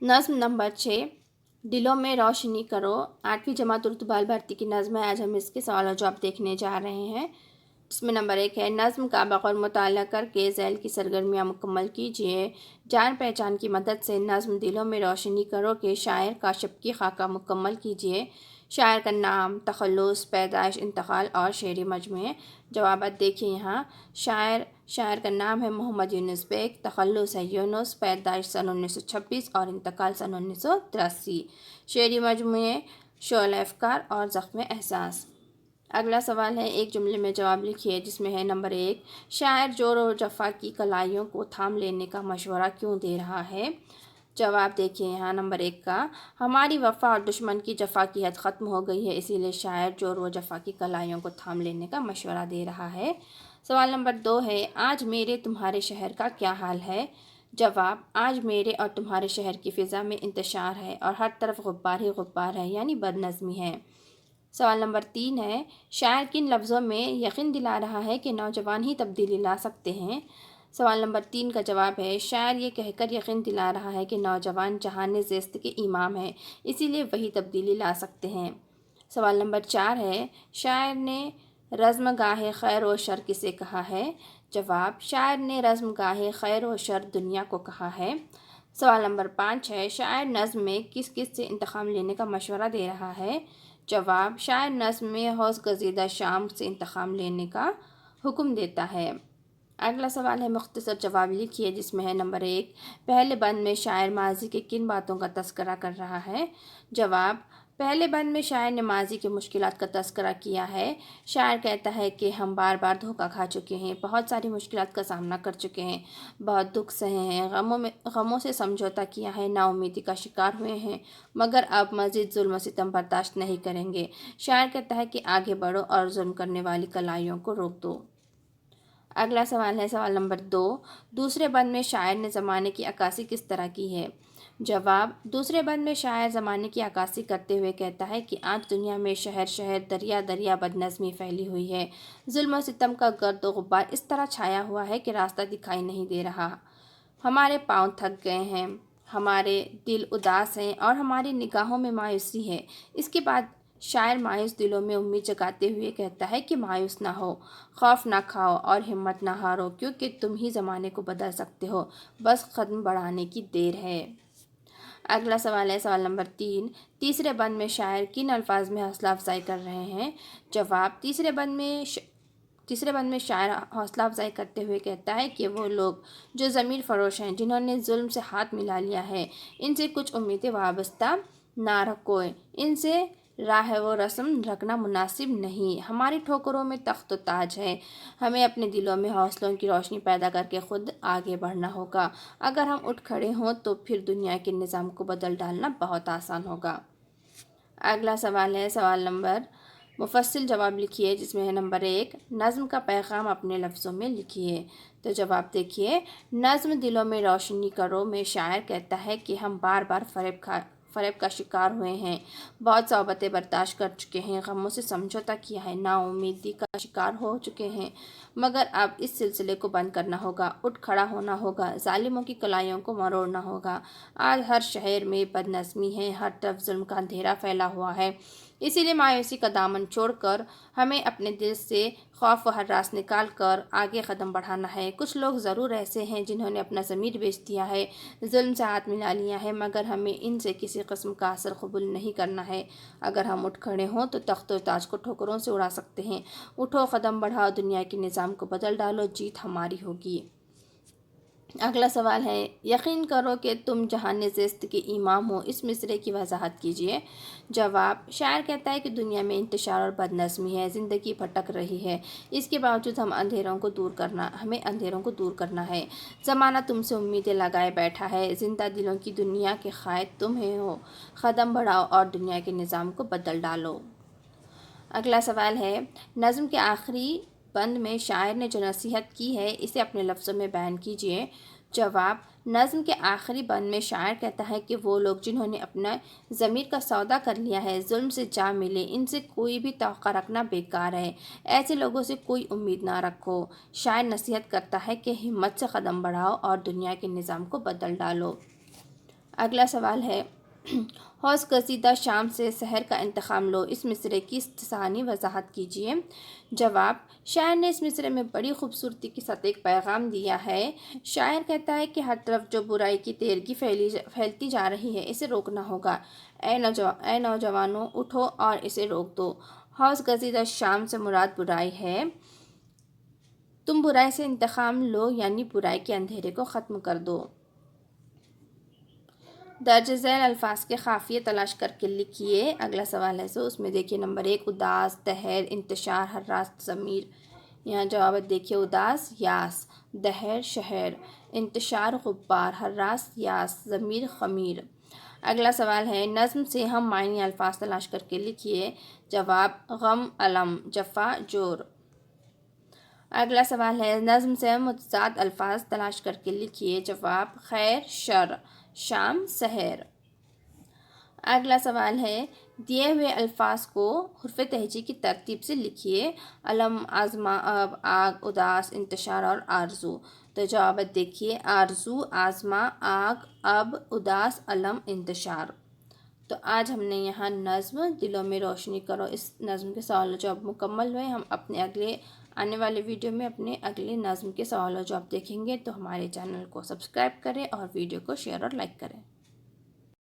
نظم نمبر 6، دلوں میں روشنی کرو۔ 8ویں جماعت اردو بال بھارتی کی نظم ہے۔ آج ہم اس کے سوال و جواب دیکھنے جا رہے ہیں، جس میں نمبر 1 ہے، نظم کا بغور مطالعہ کر کے ذیل کی سرگرمیاں مکمل کیجیے۔ جان پہچان کی مدد سے نظم دلوں میں روشنی کرو کے شاعر کا شبکی خاکہ مکمل کیجیے۔ شاعر کا نام، تخلص، پیدائش، انتقال اور شعری مجموعے۔ جوابات دیکھیے یہاں۔ شاعر کا نام ہے محمد یونس بیگ، تخلص ہے یونس، پیدائش سن 1926 اور انتقال سن 1983۔ شعری مجموعے شعلہ افکار اور زخم احساس۔ اگلا سوال ہے، ایک جملے میں جواب لکھیے، جس میں ہے نمبر 1، شاعر جور و جفا کی کلائیوں کو تھام لینے کا مشورہ کیوں دے رہا ہے؟ جواب دیکھیے یہاں نمبر 1 کا، ہماری وفا اور دشمن کی جفا کی حد ختم ہو گئی ہے، اسی لیے شاعر جور و جفا کی کلائیوں کو تھام لینے کا مشورہ دے رہا ہے۔ سوال نمبر 2 ہے، آج میرے تمہارے شہر کا کیا حال ہے؟ جواب، آج میرے اور تمہارے شہر کی فضا میں انتشار ہے اور ہر طرف غبار ہی غبار ہے، یعنی بد نظمی ہے۔ سوال نمبر 3 ہے، شاعر کن لفظوں میں یقین دلا رہا ہے کہ نوجوان ہی تبدیلی لا سکتے ہیں؟ سوال نمبر 3 کا جواب ہے، شاعر یہ کہہ کر یقین دلا رہا ہے کہ نوجوان جہان زیست کے امام ہیں، اسی لیے وہی تبدیلی لا سکتے ہیں۔ سوال نمبر 4 ہے، شاعر نے رزم گاہ خیر و شر کسے کہا ہے؟ جواب، شاعر نے رزم گاہ خیر و شر دنیا کو کہا ہے۔ سوال نمبر 5 ہے، شاعر نظم میں کس کس سے انتقام لینے کا مشورہ دے رہا ہے؟ جواب، شاعر نظم میں ہوش گزیدہ شام سے انتقام لینے کا حکم دیتا ہے۔ اگلا سوال ہے، مختصر جواب لکھیے، جس میں ہے نمبر 1، پہلے بند میں شاعر ماضی کے کن باتوں کا تذکرہ کر رہا ہے؟ جواب، پہلے بند میں شاعر نے ماضی کے مشکلات کا تذکرہ کیا ہے۔ شاعر کہتا ہے کہ ہم بار بار دھوکہ کھا چکے ہیں، بہت ساری مشکلات کا سامنا کر چکے ہیں، بہت دکھ سہے ہیں، غموں سے سمجھوتہ کیا ہے، نا امیدی کا شکار ہوئے ہیں، مگر اب مزید ظلم و ستم برداشت نہیں کریں گے۔ شاعر کہتا ہے کہ آگے بڑھو اور ظلم کرنے والی کلائیوں کو روک دو۔ اگلا سوال ہے، سوال نمبر 2، دوسرے بند میں شاعر نے زمانے کی عکاسی کس طرح کی ہے؟ جواب، دوسرے بند میں شاعر زمانے کی عکاسی کرتے ہوئے کہتا ہے کہ آج دنیا میں شہر شہر، دریا دریا بد نظمی پھیلی ہوئی ہے، ظلم و ستم کا گرد و غبار اس طرح چھایا ہوا ہے کہ راستہ دکھائی نہیں دے رہا، ہمارے پاؤں تھک گئے ہیں، ہمارے دل اداس ہیں اور ہماری نگاہوں میں مایوسی ہے۔ اس کے بعد شاعر مایوس دلوں میں امید جگاتے ہوئے کہتا ہے کہ مایوس نہ ہو، خوف نہ کھاؤ اور ہمت نہ ہارو، کیونکہ تم ہی زمانے کو بدل سکتے ہو، بس قدم بڑھانے کی دیر ہے۔ اگلا سوال ہے، سوال نمبر 3، تیسرے بند میں شاعر کن الفاظ میں حوصلہ افزائی کر رہے ہیں؟ جواب، تیسرے بند میں شاعر حوصلہ افزائی کرتے ہوئے کہتا ہے کہ وہ لوگ جو ضمیر فروش ہیں، جنہوں نے ظلم سے ہاتھ ملا لیا ہے، ان سے کچھ امیدیں وابستہ نہ رکھو، ان سے راہ و رسم رکھنا مناسب نہیں، ہماری ٹھوکروں میں تخت و تاج ہے، ہمیں اپنے دلوں میں حوصلوں کی روشنی پیدا کر کے خود آگے بڑھنا ہوگا، اگر ہم اٹھ کھڑے ہوں تو پھر دنیا کے نظام کو بدل ڈالنا بہت آسان ہوگا۔ اگلا سوال ہے، سوال نمبر، مفصل جواب لکھیے، جس میں ہے نمبر 1، نظم کا پیغام اپنے لفظوں میں لکھیے۔ تو جواب دیکھیے، نظم دلوں میں روشنی کرو میں شاعر کہتا ہے کہ ہم بار بار فریب کا شکار ہوئے ہیں، بہت صعوبتیں برداشت کر چکے ہیں، غموں سے سمجھوتہ کیا ہے، نا امیدی کا شکار ہو چکے ہیں، مگر اب اس سلسلے کو بند کرنا ہوگا، اٹھ کھڑا ہونا ہوگا، ظالموں کی کلائیوں کو مروڑنا ہوگا۔ آج ہر شہر میں بد نظمی ہے، ہر طرف ظلم کا اندھیرا پھیلا ہوا ہے، اسی لیے مایوسی کا دامن چھوڑ کر ہمیں اپنے دل سے خوف و ہراس نکال کر آگے قدم بڑھانا ہے۔ کچھ لوگ ضرور ایسے ہیں جنہوں نے اپنا ضمیر بیچ دیا ہے، ظلم سے ہاتھ ملا لیا ہے، مگر ہمیں ان سے کسی قسم کا اثر قبول نہیں کرنا ہے۔ اگر ہم اٹھ کھڑے ہوں تو تخت و تاج کو ٹھوکروں سے اڑا سکتے ہیں، اٹھو، قدم بڑھاؤ، دنیا کے نظام کو بدل ڈالو، جیت ہماری ہوگی۔ اگلا سوال ہے، یقین کرو کہ تم جہان زیست کے امام ہو، اس مصرعے کی وضاحت کیجیے۔ جواب، شاعر کہتا ہے کہ دنیا میں انتشار اور بد نظمی ہے، زندگی بھٹک رہی ہے، اس کے باوجود ہمیں اندھیروں کو دور کرنا ہے، زمانہ تم سے امیدیں لگائے بیٹھا ہے، زندہ دلوں کی دنیا کے قائد تم ہو، قدم بڑھاؤ اور دنیا کے نظام کو بدل ڈالو۔ اگلا سوال ہے، نظم کے آخری بند میں شاعر نے جو نصیحت کی ہے، اسے اپنے لفظوں میں بیان کیجیے۔ جواب، نظم کے آخری بند میں شاعر کہتا ہے کہ وہ لوگ جنہوں نے اپنا ضمیر کا سودا کر لیا ہے، ظلم سے جا ملے، ان سے کوئی بھی توقع رکھنا بیکار ہے، ایسے لوگوں سے کوئی امید نہ رکھو۔ شاعر نصیحت کرتا ہے کہ ہمت سے قدم بڑھاؤ اور دنیا کے نظام کو بدل ڈالو۔ اگلا سوال ہے حوض قصیدہ شام سے سحر کا انتخاب لو، اس مصرعے کی ثانی وضاحت کیجیے۔ جواب، شاعر نے اس مصرعے میں بڑی خوبصورتی کے ساتھ ایک پیغام دیا ہے۔ شاعر کہتا ہے کہ ہر طرف جو برائی کی تیرگی پھیلتی جا رہی ہے اسے روکنا ہوگا۔ اے نوجوانوں، اٹھو اور اسے روک دو۔ حوض قصیدہ شام سے مراد برائی ہے۔ تم برائی سے انتقام لو، یعنی برائی کے اندھیرے کو ختم کر دو۔ درج ذیل الفاظ کے قافیے تلاش کر کے لکھیے۔ اگلا سوال ہے اس میں دیکھیے نمبر 1 اداس، دہر، انتشار، حراس، ضمیر۔ یہاں جوابات دیکھیے، اداس یاس، دہر شہر، انتشار غبار، حراس یاس، ضمیر خمیر۔ اگلا سوال ہے نظم سے ہم معنی الفاظ تلاش کر کے لکھیے۔ جواب، غم الم، جفا جور۔ اگلا سوال ہے نظم سے متضاد الفاظ تلاش کر کے لکھیے۔ جواب، خیر شر، شام سحر۔ اگلا سوال ہے دیے ہوئے الفاظ کو حرف تہجی کی ترتیب سے لکھیے۔ علم، آزما، اب، آگ، اداس، انتشار اور آرزو۔ تو جوابات دیکھیے، آرزو، آزما، آگ، اب، اداس، علم، انتشار۔ تو آج ہم نے یہاں نظم دلوں میں روشنی کرو اس نظم کے سوال و جواب مکمل ہوئے۔ ہم اپنے آنے والے ویڈیو میں اپنے اگلے نظم کے سوال و جواب دیکھیں گے، تو ہمارے چینل کو سبسکرائب کریں اور ویڈیو کو شیئر اور لائک کریں۔